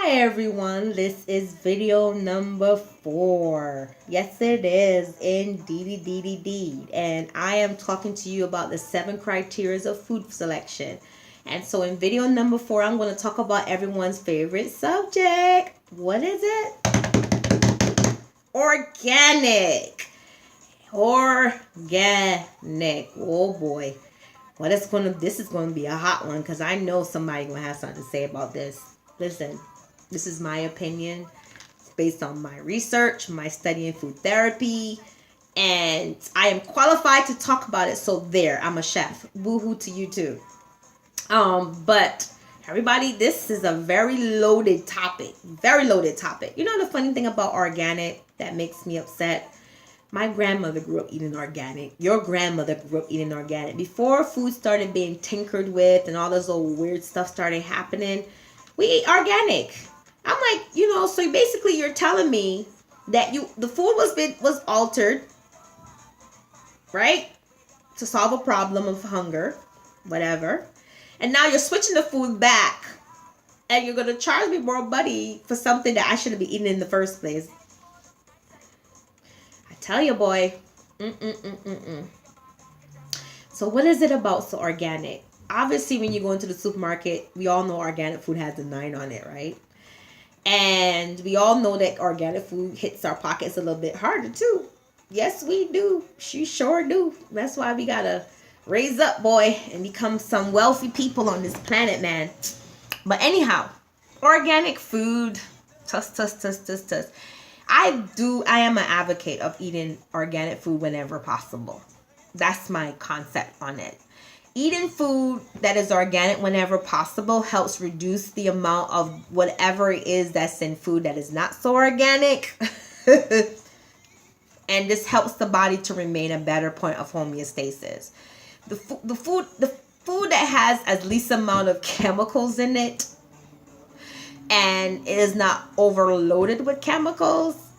Hi everyone, this is video number 4. Yes, it is indeed. And I am talking to you about the 7 criteria of food selection. And so in video number 4, I'm going to talk about everyone's favorite subject. What is it? Organic. Organic. Oh boy. Well, this is going to be a hot one because I know somebody going to have something to say about this. Listen, this is my opinion. It's based on my research, my study in food therapy, and I am qualified to talk about it. So there, I'm a chef. Woohoo to you too. But everybody, this is a very loaded topic. Very loaded topic. You know the funny thing about organic that makes me upset? My grandmother grew up eating organic. Your grandmother grew up eating organic. Before food started being tinkered with and all this old weird stuff started happening, we ate organic. I'm like, so basically you're telling me that the food was altered, right? To solve a problem of hunger, whatever. And now you're switching the food back and you're gonna charge me more money for something that I shouldn't be eating in the first place. I tell you, boy. So what is it about so organic? Obviously, when you go into the supermarket, we all know organic food has a 9 on it, right? And we all know that organic food hits our pockets a little bit harder too. Yes, we do. She sure do. That's why we gotta raise up, boy, and become some wealthy people on this planet, man. But anyhow, organic food, tuss. I am an advocate of eating organic food whenever possible. That's my concept on it. Eating food that is organic whenever possible helps reduce the amount of whatever it is that's in food that is not so organic. And this helps the body to remain a better point of homeostasis. The food that has as least amount of chemicals in it and it is not overloaded with chemicals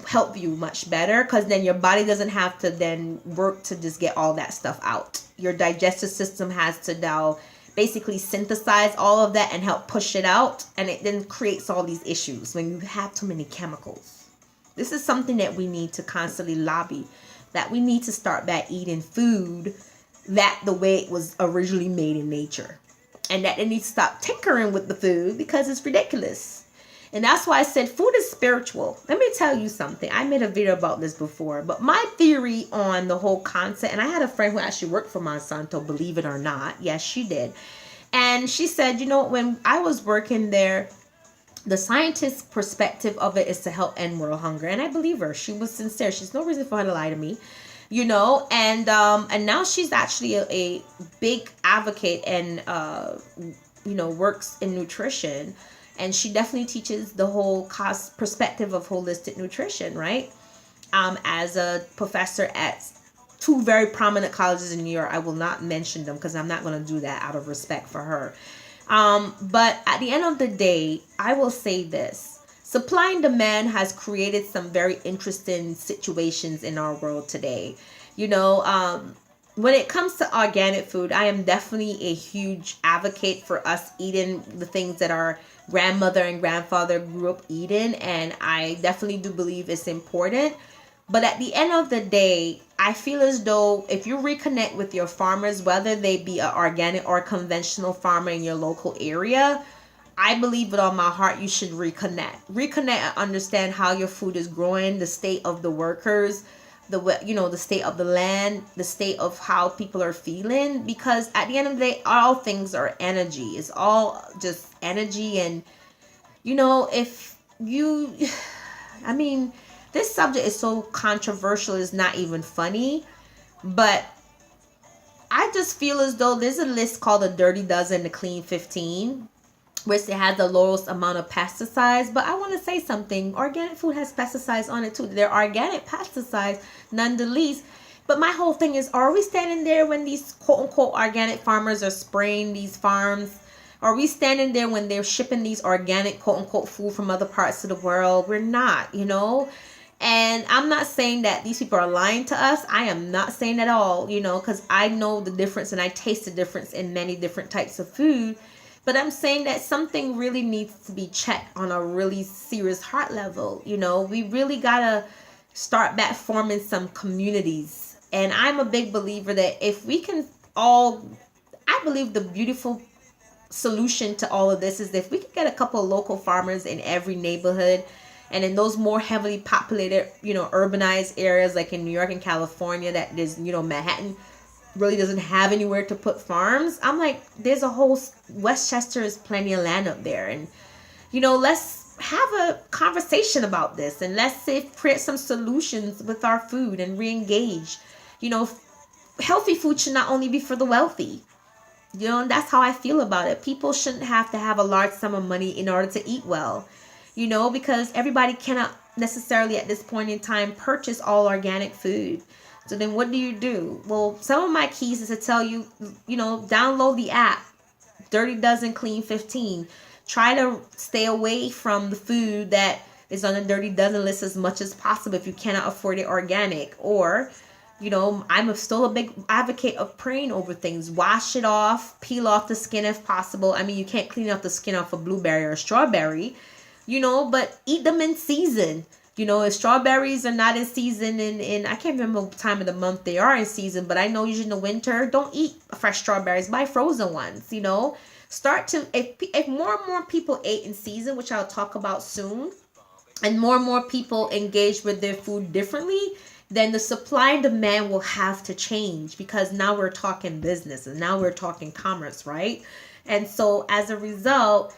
help you much better, because then your body doesn't have to then work to just get all that stuff out. Your digestive system has to now basically synthesize all of that and help push it out, and it then creates all these issues when you have too many chemicals. This is something that we need to constantly lobby, that we need to start back eating food that the way it was originally made in nature, and that they need to stop tinkering with the food because it's ridiculous. And that's why I said food is spiritual. Let me tell you something. I made a video about this before, but my theory on the whole concept, and I had a friend who actually worked for Monsanto, believe it or not. Yes, she did. And she said, when I was working there, the scientist's perspective of it is to help end world hunger. And I believe her. She was sincere. She's no reason for her to lie to me. And now she's actually a big advocate and works in nutrition. And she definitely teaches the whole perspective of holistic nutrition, right? As a professor at 2 very prominent colleges in New York. I will not mention them because I'm not going to do that out of respect for her. But at the end of the day, I will say this. Supply and demand has created some very interesting situations in our world today. When it comes to organic food, I am definitely a huge advocate for us eating the things that our grandmother and grandfather grew up eating, and I definitely do believe it's important. But at the end of the day, I feel as though if you reconnect with your farmers, whether they be an organic or conventional farmer in your local area, I believe with all my heart you should reconnect and understand how your food is growing, the state of the workers, the state of the land, the state of how people are feeling, because at the end of the day, all things are energy. It's all just energy. And if you this subject is so controversial, it's not even funny, but I just feel as though there's a list called the Dirty Dozen, the Clean 15, which it has the lowest amount of pesticides. But I want to say something. Organic food has pesticides on it too. They're organic pesticides, none the least. But my whole thing is, are we standing there when these quote-unquote organic farmers are spraying these farms? Are we standing there when they're shipping these organic quote-unquote food from other parts of the world? We're not, And I'm not saying that these people are lying to us. I am not saying at all, because I know the difference and I taste the difference in many different types of food. But I'm saying that something really needs to be checked on a really serious heart level. You know, we really gotta start back forming some communities. And I'm a big believer that if we can all, I believe the beautiful solution to all of this is if we could get a couple of local farmers in every neighborhood, and in those more heavily populated, you know, urbanized areas like in New York and California, that there's, you know, Manhattan really doesn't have anywhere to put farms. I'm like, there's a whole Westchester is plenty of land up there, and you know, let's have a conversation about this, and let's say create some solutions with our food and re-engage. You know, healthy food should not only be for the wealthy. You know, and that's how I feel about it. People shouldn't have to have a large sum of money in order to eat well, you know, because everybody cannot necessarily at this point in time purchase all organic food. So then what do? Well, some of my keys is to tell you, you know, download the app, Dirty Dozen Clean 15. Try to stay away from the food that is on the Dirty Dozen list as much as possible if you cannot afford it organic. Or, you know, still a big advocate of praying over things. Wash it off, peel off the skin if possible. I mean, you can't clean off the skin off a blueberry or a strawberry, you know, but eat them in season. You know, if strawberries are not in season in I can't remember what time of the month they are in season, but I know usually in the winter, don't eat fresh strawberries, buy frozen ones, you know. Start to, if more and more people ate in season, which I'll talk about soon, and more people engage with their food differently, then the supply and demand will have to change, because now we're talking business and now we're talking commerce, right? And so as a result,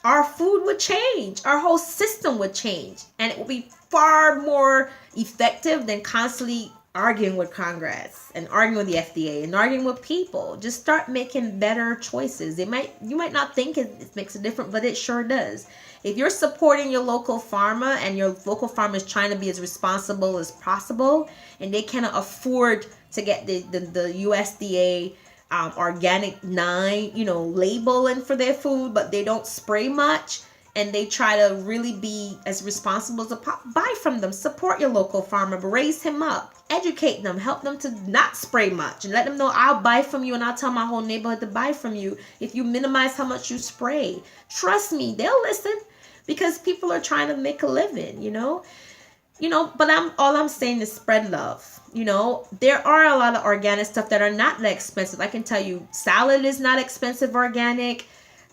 our food would change, our whole system would change, and it will be far more effective than constantly arguing with Congress and arguing with the FDA and arguing with people. Just start making better choices. You might not think it makes a difference, but it sure does. If you're supporting your local farmer and your local farmer is trying to be as responsible as possible, and they cannot afford to get the USDA organic 9, you know, labeling for their food, but they don't spray much, and they try to really be as responsible as buy from them. Support your local farmer, raise him up, educate them, help them to not spray much, and let them know, I'll buy from you and I'll tell my whole neighborhood to buy from you if you minimize how much you spray. Trust me, they'll listen, because people are trying to make a living, you know. But all I'm saying is spread love. You know, there are a lot of organic stuff that are not that expensive. I can tell you, salad is not expensive organic.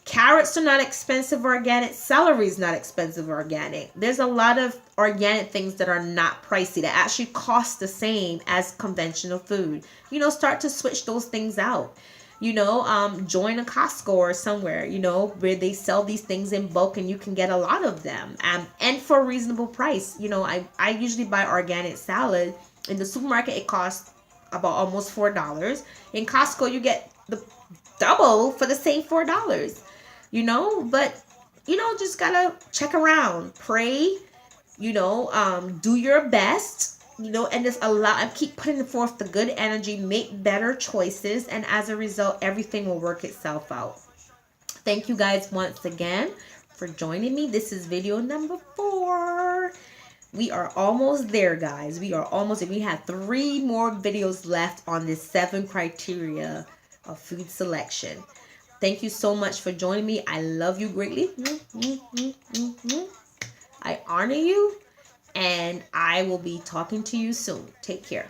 Carrots are not expensive organic. Celery is not expensive organic. There's a lot of organic things that are not pricey, that actually cost the same as conventional food. You know, start to switch those things out. You know, join a Costco or somewhere, you know, where they sell these things in bulk and you can get a lot of them, and for a reasonable price. You know, I usually buy organic salad. In the supermarket, it costs about almost $4. In Costco, you get the double for the same $4, you know. But, you know, just gotta check around, pray, you know, do your best. You know, and just keep putting forth the good energy, make better choices, and as a result, everything will work itself out. Thank you guys once again for joining me. This is video number 4. We are almost there, guys. We have 3 more videos left on this 7 criteria of food selection. Thank you so much for joining me. I love you greatly. I honor you. And I will be talking to you soon. Take care.